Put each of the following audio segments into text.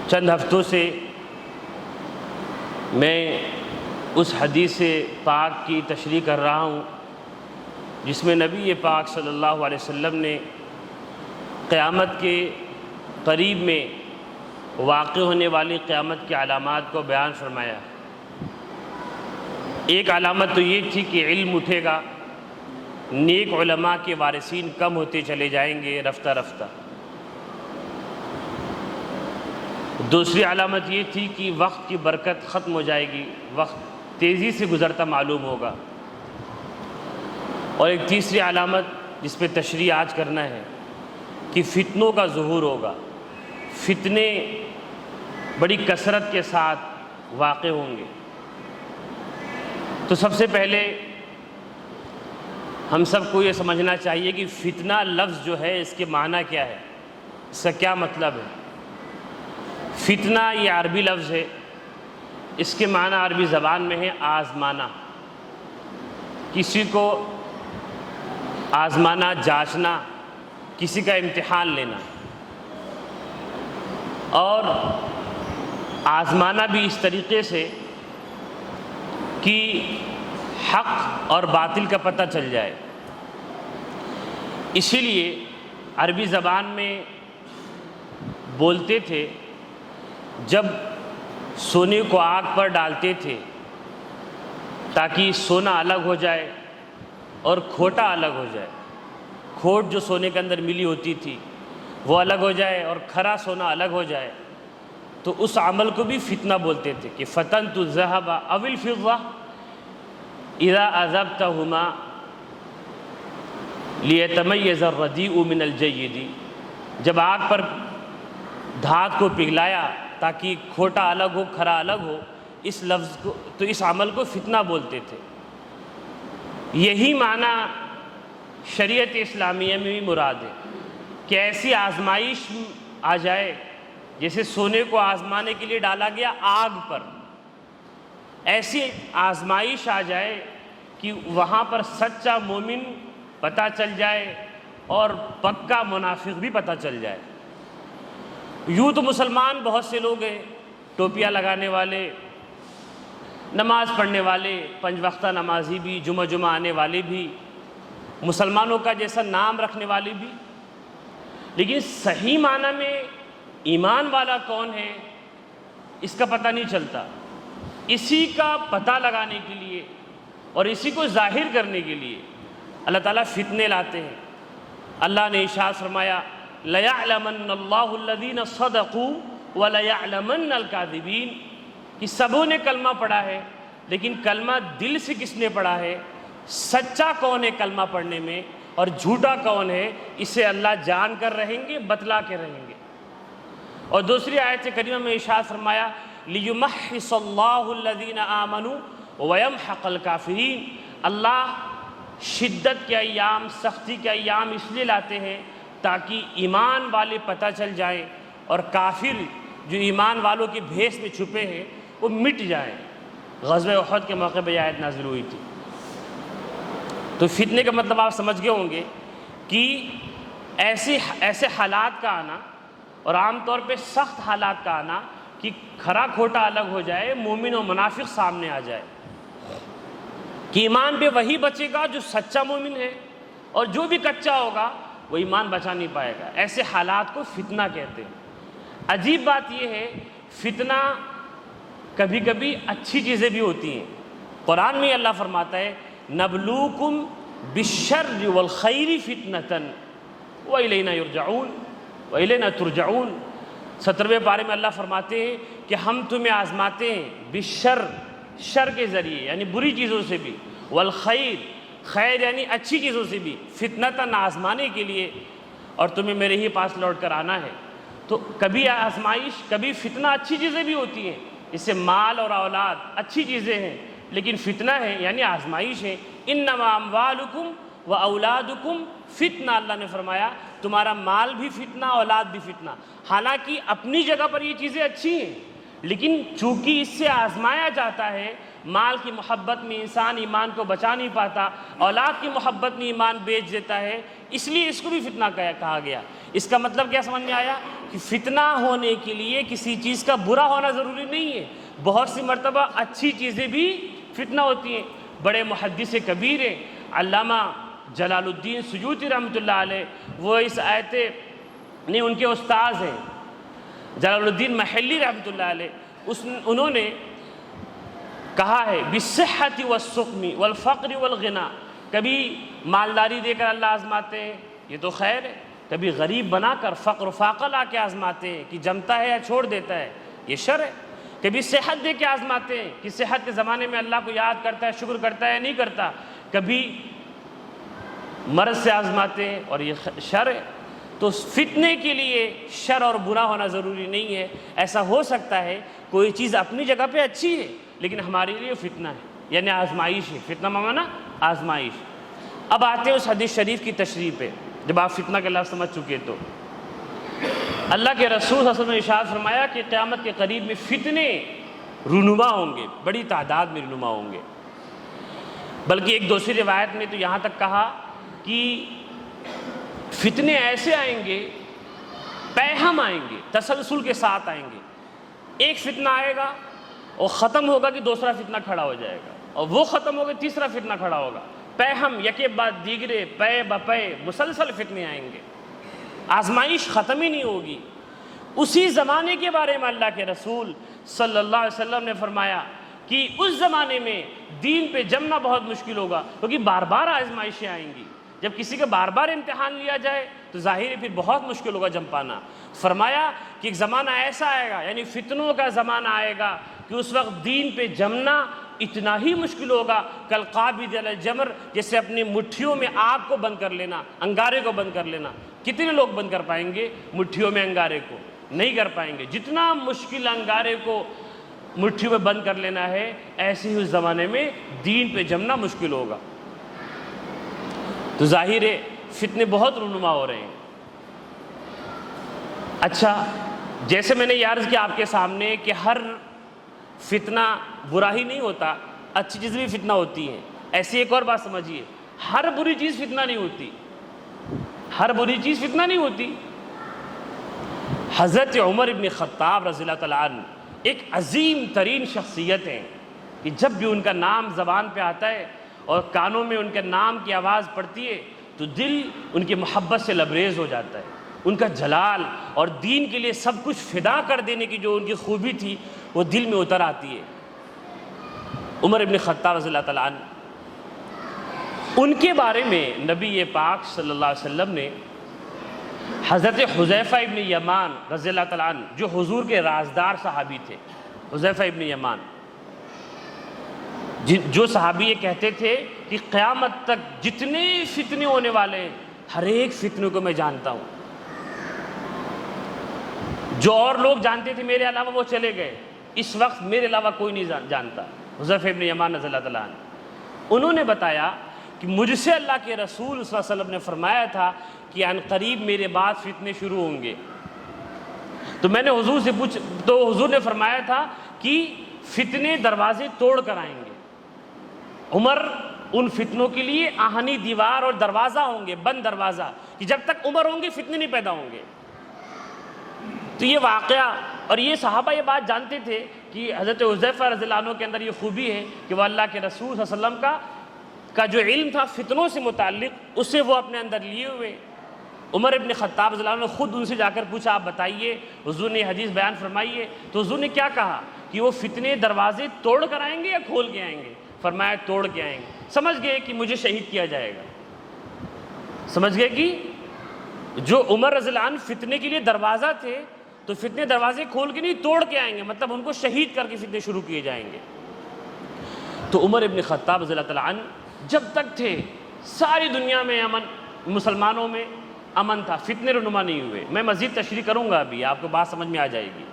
چند ہفتوں سے میں اس حدیث پاک کی تشریح کر رہا ہوں جس میں نبی پاک صلی اللہ علیہ وسلم نے قیامت کے قریب میں واقع ہونے والی قیامت کی علامات کو بیان فرمایا۔ ایک علامت تو یہ تھی کہ علم اٹھے گا، نیک علماء کے وارثین کم ہوتے چلے جائیں گے رفتہ رفتہ۔ دوسری علامت یہ تھی کہ وقت کی برکت ختم ہو جائے گی، وقت تیزی سے گزرتا معلوم ہوگا۔ اور ایک تیسری علامت جس پہ تشریح آج کرنا ہے کہ فتنوں کا ظہور ہوگا، فتنے بڑی کثرت کے ساتھ واقع ہوں گے۔ تو سب سے پہلے ہم سب کو یہ سمجھنا چاہیے کہ فتنہ لفظ جو ہے اس کے معنی کیا ہے، اس کا کیا مطلب ہے۔ فتنہ یہ عربی لفظ ہے، اس کے معنی عربی زبان میں ہے آزمانا، کسی کو آزمانا، جانچنا، کسی کا امتحان لینا۔ اور آزمانا بھی اس طریقے سے کہ حق اور باطل کا پتہ چل جائے۔ اسی لیے عربی زبان میں بولتے تھے جب سونے کو آگ پر ڈالتے تھے تاکہ سونا الگ ہو جائے اور کھوٹا الگ ہو جائے، کھوٹ جو سونے کے اندر ملی ہوتی تھی وہ الگ ہو جائے اور کھرا سونا الگ ہو جائے، تو اس عمل کو بھی فتنہ بولتے تھے کہ فتنت الذهب او الفضة اذا اذبتهما ليتميز الرديء من الجيد۔ جب آگ پر دھات کو پگھلایا تاکہ کھوٹا الگ ہو، کھرا الگ ہو، اس لفظ کو تو اس عمل کو فتنہ بولتے تھے۔ یہی معنی شریعت اسلامیہ میں بھی مراد ہے کہ ایسی آزمائش آ جائے جیسے سونے کو آزمانے کے لیے ڈالا گیا آگ پر، ایسی آزمائش آ جائے کہ وہاں پر سچا مومن پتہ چل جائے اور پکا منافق بھی پتہ چل جائے۔ یوں تو مسلمان بہت سے لوگ ہیں، ٹوپیاں لگانے والے، نماز پڑھنے والے، پنج وقتہ نمازی بھی، جمعہ آنے والے بھی، مسلمانوں کا جیسا نام رکھنے والے بھی، لیکن صحیح معنی میں ایمان والا کون ہے اس کا پتہ نہیں چلتا۔ اسی کا پتہ لگانے کے لیے اور اسی کو ظاہر کرنے کے لیے اللہ تعالیٰ فتنے لاتے ہیں۔ اللہ نے ارشاد فرمایا لَيَعْلَمَنَّ اللَّهُ الَّذِينَ صَدَقُوا وَلَيَعْلَمَنَّ الْكَاذِبِينَ کہ سبوں نے کلمہ پڑھا ہے لیکن کلمہ دل سے کس نے پڑھا ہے، سچا کون ہے کلمہ پڑھنے میں اور جھوٹا کون ہے، اسے اللہ جان کر رہیں گے، بتلا کے رہیں گے۔ اور دوسری آیت کریمہ میں ارشاد فرمایا لِيُمَحِّصَ اللَّهُ الَّذِينَ آمَنُوا وَيَمْحَقَ الْكَافِرِينَ اللہ شدت کے ایام، سختی کے ایام اس لیے لاتے ہیں تاکہ ایمان والے پتہ چل جائیں اور کافر جو ایمان والوں کے بھیس میں چھپے ہیں وہ مٹ جائیں۔ غزوہ احد کے موقع پہ یہ آیت نازل ہوئی تھی۔ تو فتنے کا مطلب آپ سمجھ گئے ہوں گے کہ ایسے حالات کا آنا، اور عام طور پہ سخت حالات کا آنا کہ کھرا کھوٹا الگ ہو جائے، مومن و منافق سامنے آ جائے، کہ ایمان پہ وہی بچے گا جو سچا مومن ہے اور جو بھی کچا ہوگا وہ ایمان بچا نہیں پائے گا۔ ایسے حالات کو فتنہ کہتے ہیں۔ عجیب بات یہ ہے فتنہ کبھی کبھی اچھی چیزیں بھی ہوتی ہیں۔ قرآن میں اللہ فرماتا ہے نبلوکم بالشر والخیر فتنۃ وإلینا یرجعون وإلینا ترجعون۔ 17ویں پارے میں اللہ فرماتے ہیں کہ ہم تمہیں آزماتے ہیں بالشر، شر کے ذریعے یعنی بری چیزوں سے بھی، والخیر، خیر یعنی اچھی چیزوں سے بھی، فتنۃ آزمانے کے لیے، اور تمہیں میرے ہی پاس لوٹ کر آنا ہے۔ تو کبھی آزمائش، کبھی فتنہ اچھی چیزیں بھی ہوتی ہیں، اس سے مال اور اولاد اچھی چیزیں ہیں، لیکن فتنہ ہے یعنی آزمائش ہے۔ انما اموالکم و اولادکم فتنہ، اللہ نے فرمایا تمہارا مال بھی فتنہ، اولاد بھی فتنہ۔ حالانکہ اپنی جگہ پر یہ چیزیں اچھی ہیں، لیکن چونکہ اس سے آزمایا جاتا ہے مال کی محبت میں انسان ایمان کو بچا نہیں پاتا، اولاد کی محبت میں ایمان بیچ دیتا ہے، اس لیے اس کو بھی فتنہ کہا گیا۔ اس کا مطلب کیا سمجھ میں آیا کہ فتنہ ہونے کے لیے کسی چیز کا برا ہونا ضروری نہیں ہے، بہت سی مرتبہ اچھی چیزیں بھی فتنہ ہوتی ہیں۔ بڑے محدث کبیر ہیں علامہ جلال الدین سیوطی رحمۃ اللہ علیہ، وہ اس آیت نے ان کے استاذ ہیں جلال الدین محلی رحمۃ اللہ علیہ، انہوں نے کہا ہے بالصحت والسقم والفقر والغنا، کبھی مالداری دے کر اللہ آزماتے ہیں، یہ تو خیر ہے، کبھی غریب بنا کر فقر و فاقہ لا کے آزماتے ہیں کہ جمتا ہے یا چھوڑ دیتا ہے، یہ شر ہے۔ کبھی صحت دے کے آزماتے ہیں کہ صحت کے زمانے میں اللہ کو یاد کرتا ہے، شکر کرتا ہے یا نہیں کرتا، کبھی مرض سے آزماتے ہیں اور یہ شر ہے۔ تو فتنے کے لیے شر اور برا ہونا ضروری نہیں ہے، ایسا ہو سکتا ہے کوئی چیز اپنی جگہ پہ اچھی ہے لیکن ہمارے لیے فتنہ ہے، یعنی آزمائش ہے۔ فتنہ مانا آزمائش۔ اب آتے ہیں اس حدیث شریف کی تشریح پہ، جب آپ فتنہ کے لفظ سمجھ چکے تو اللہ کے رسول صلی اللہ علیہ وسلم نے ارشاد فرمایا کہ قیامت کے قریب میں فتنے رونما ہوں گے، بڑی تعداد میں رونما ہوں گے۔ بلکہ ایک دوسری روایت میں تو یہاں تک کہا کہ فتنے ایسے آئیں گے، پیہم آئیں گے، تسلسل کے ساتھ آئیں گے۔ ایک فتنہ آئے گا اور ختم ہوگا کہ دوسرا فتنہ کھڑا ہو جائے گا، اور وہ ختم ہوگا تیسرا فتنہ کھڑا ہوگا۔ پیہم یکے بعد دیگرے، پے بپے مسلسل فتنے آئیں گے، آزمائش ختم ہی نہیں ہوگی۔ اسی زمانے کے بارے میں اللہ کے رسول صلی اللہ علیہ وسلم نے فرمایا کہ اس زمانے میں دین پہ جمنا بہت مشکل ہوگا، کیونکہ بار بار آزمائشیں آئیں گی۔ جب کسی کا بار بار امتحان لیا جائے تو ظاہر ہے پھر بہت مشکل ہوگا جم پانا۔ فرمایا کہ ایک زمانہ ایسا آئے گا، یعنی فتنوں کا زمانہ آئے گا کہ اس وقت دین پہ جمنا اتنا ہی مشکل ہوگا کالقابض علی الجمر، جیسے اپنی مٹھیوں میں آگ کو بند کر لینا، انگارے کو بند کر لینا۔ کتنے لوگ بند کر پائیں گے مٹھیوں میں انگارے کو؟ نہیں کر پائیں گے۔ جتنا مشکل انگارے کو مٹھیوں میں بند کر لینا ہے، ایسے ہی اس زمانے میں دین پہ جمنا مشکل ہوگا۔ تو ظاہر ہے فتنے بہت رونما ہو رہے ہیں۔ اچھا، جیسے میں نے یہ عرض کیا آپ کے سامنے کہ ہر فتنہ برا ہی نہیں ہوتا، اچھی چیز بھی فتنہ ہوتی ہیں۔ ایسی ایک اور بات سمجھیے، ہر بری چیز فتنہ نہیں ہوتی، ہر بری چیز فتنہ نہیں ہوتی۔ حضرت عمر ابن خطاب رضی اللہ تعالیٰ عنہ ایک عظیم ترین شخصیت ہیں کہ جب بھی ان کا نام زبان پہ آتا ہے اور کانوں میں ان کے نام کی آواز پڑتی ہے تو دل ان کی محبت سے لبریز ہو جاتا ہے۔ ان کا جلال اور دین کے لیے سب کچھ فدا کر دینے کی جو ان کی خوبی تھی وہ دل میں اتر آتی ہے۔ عمر ابن خطاب رضی اللہ تعالیٰ عنہ، ان کے بارے میں نبی پاک صلی اللہ علیہ وسلم نے حضرت حذیفہ ابن یمان رضی اللہ تعالیٰ عنہ، جو حضور کے رازدار صحابی تھے، حذیفہ ابن یمان، جو صحابی یہ کہتے تھے کہ قیامت تک جتنے فتنے ہونے والے ہیں ہر ایک فتنے کو میں جانتا ہوں، جو اور لوگ جانتے تھے میرے علاوہ وہ چلے گئے، اس وقت میرے علاوہ کوئی نہیں جانتا۔ حذیفہ ابن یمان رضی اللہ تعالیٰ عنہ انہوں نے بتایا کہ مجھ سے اللہ کے رسول صلی اللہ علیہ وسلم نے فرمایا تھا کہ ان قریب میرے بعد فتنے شروع ہوں گے۔ تو میں نے حضور سے تو حضور نے فرمایا تھا کہ فتنے دروازے توڑ کر آئیں گے۔ عمر ان فتنوں کے لیے آہنی دیوار اور دروازہ ہوں گے، بند دروازہ، کہ جب تک عمر ہوں گے فتنے نہیں پیدا ہوں گے۔ تو یہ واقعہ اور یہ صحابہ یہ بات جانتے تھے کہ حضرت حذیفہ رضی اللہ عنہ کے اندر یہ خوبی ہے کہ وہ اللہ کے رسول صلی اللہ علیہ وسلم کا جو علم تھا فتنوں سے متعلق اسے وہ اپنے اندر لیے ہوئے۔ عمر ابن خطاب رضی اللہ عنہ نے خود ان سے جا کر پوچھا، آپ بتائیے حضور نے حدیث بیان فرمائی ہے، تو حضور نے کیا کہا کہ وہ فتنے دروازے توڑ کر آئیں گے یا کھول کے آئیں گے؟ فرمایا توڑ کے آئیں گے۔ سمجھ گئے کہ مجھے شہید کیا جائے گا، سمجھ گئے کہ جو عمر رضی اللہ عنہ فتنے کے لیے دروازہ تھے تو فتنے دروازے کھول کے نہیں توڑ کے آئیں گے، مطلب ان کو شہید کر کے فتنے شروع کیے جائیں گے۔ تو عمر ابن خطاب رضی اللہ تعالیٰ عنہ جب تک تھے ساری دنیا میں امن، مسلمانوں میں امن تھا، فتنے رونما نہیں ہوئے۔ میں مزید تشریح کروں گا، ابھی آپ کو بات سمجھ میں آ جائے گی۔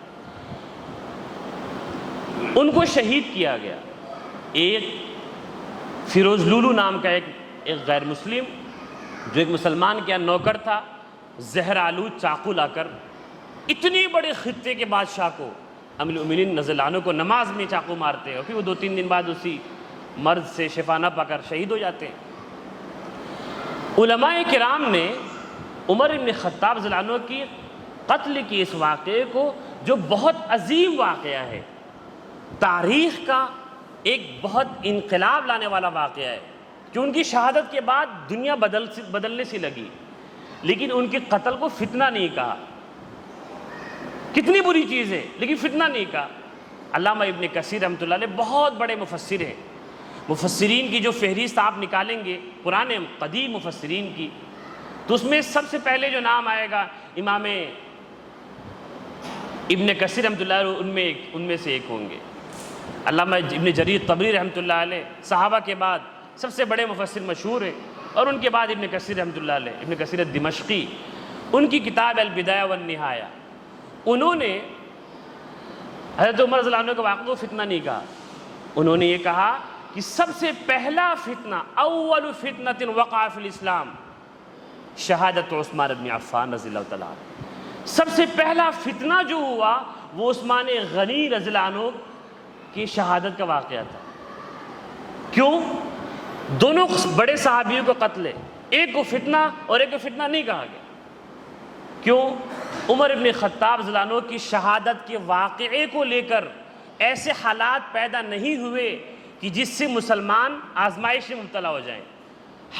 ان کو شہید کیا گیا۔ ایک فیروز لولو نام کا ایک غیر مسلم جو ایک مسلمان کے نوکر تھا، زہر آلود چاقو لا کر اتنی بڑے خطے کے بادشاہ کو امیر المومنین رضی اللہ عنہ کو نماز میں چاقو مارتے ہیں اور پھر وہ 2-3 دن بعد اسی مرض سے شفا نہ پا کر شہید ہو جاتے ہیں۔ علماء کرام نے عمر بن خطاب رضی اللہ عنہ کی قتل کی اس واقعے کو، جو بہت عظیم واقعہ ہے، تاریخ کا ایک بہت انقلاب لانے والا واقعہ ہے، کہ ان کی شہادت کے بعد دنیا بدلنے سی لگی، لیکن ان کے قتل کو فتنہ نہیں کہا۔ کتنی بری چیز ہے، لیکن فتنہ نہیں کہا۔ علامہ ابن کثیر رحمۃ اللہ علیہ بہت بڑے مفسر ہیں، مفسرین کی جو فہرست آپ نکالیں گے پرانے قدیم مفسرین کی، تو اس میں سب سے پہلے جو نام آئے گا امام ابن کثیر رحمۃ اللہ علیہ، ان میں سے ایک ہوں گے۔ علامہ ابن جریر طبری رحمۃ اللہ علیہ صحابہ کے بعد سب سے بڑے مفسر مشہور ہیں، اور ان کے بعد ابن کثیر رحمۃ اللہ علیہ، ابن کثیر دمشقی، ان کی کتاب البدایہ والنہایہ، انہوں نے حضرت عمر رضی اللہ عنہ کے واقعہ کو فتنہ نہیں کہا۔ انہوں نے یہ کہا کہ سب سے پہلا فتنہ، اول فتنۃ وقع فی الاسلام شہادت عثمان بن عفان رضی اللہ تعالیٰ عنہ۔ سب سے پہلا فتنہ جو ہوا وہ عثمان غنی رضی اللہ عنہ کی شہادت کا واقعہ تھا۔ کیوں؟ دونوں بڑے صحابیوں کو قتل ہے، ایک کو فتنہ اور ایک کو فتنہ نہیں کہا گیا۔ کیوں؟ عمر ابن خطاب رضی اللہ عنہ کی شہادت کے واقعے کو لے کر ایسے حالات پیدا نہیں ہوئے کہ جس سے مسلمان آزمائش میں مبتلا ہو جائیں۔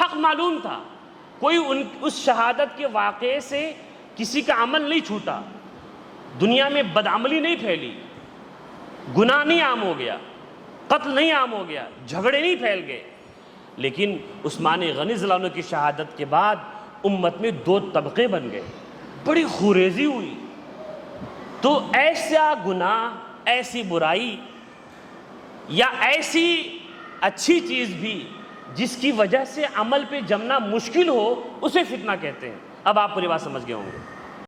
حق معلوم تھا، کوئی اس شہادت کے واقعے سے کسی کا عمل نہیں چھوٹا، دنیا میں بدعملی نہیں پھیلی، گناہ نہیں عام ہو گیا، قتل نہیں عام ہو گیا، جھگڑے نہیں پھیل گئے، لیکن عثمان غنی رضی اللہ عنہ کی شہادت کے بعد امت میں 2 طبقے بن گئے، بڑی خوریزی ہوئی۔ تو ایسا گناہ، ایسی برائی یا ایسی اچھی چیز بھی جس کی وجہ سے عمل پہ جمنا مشکل ہو، اسے فتنہ کہتے ہیں۔ اب آپ پوری بات سمجھ گئے ہوں گے۔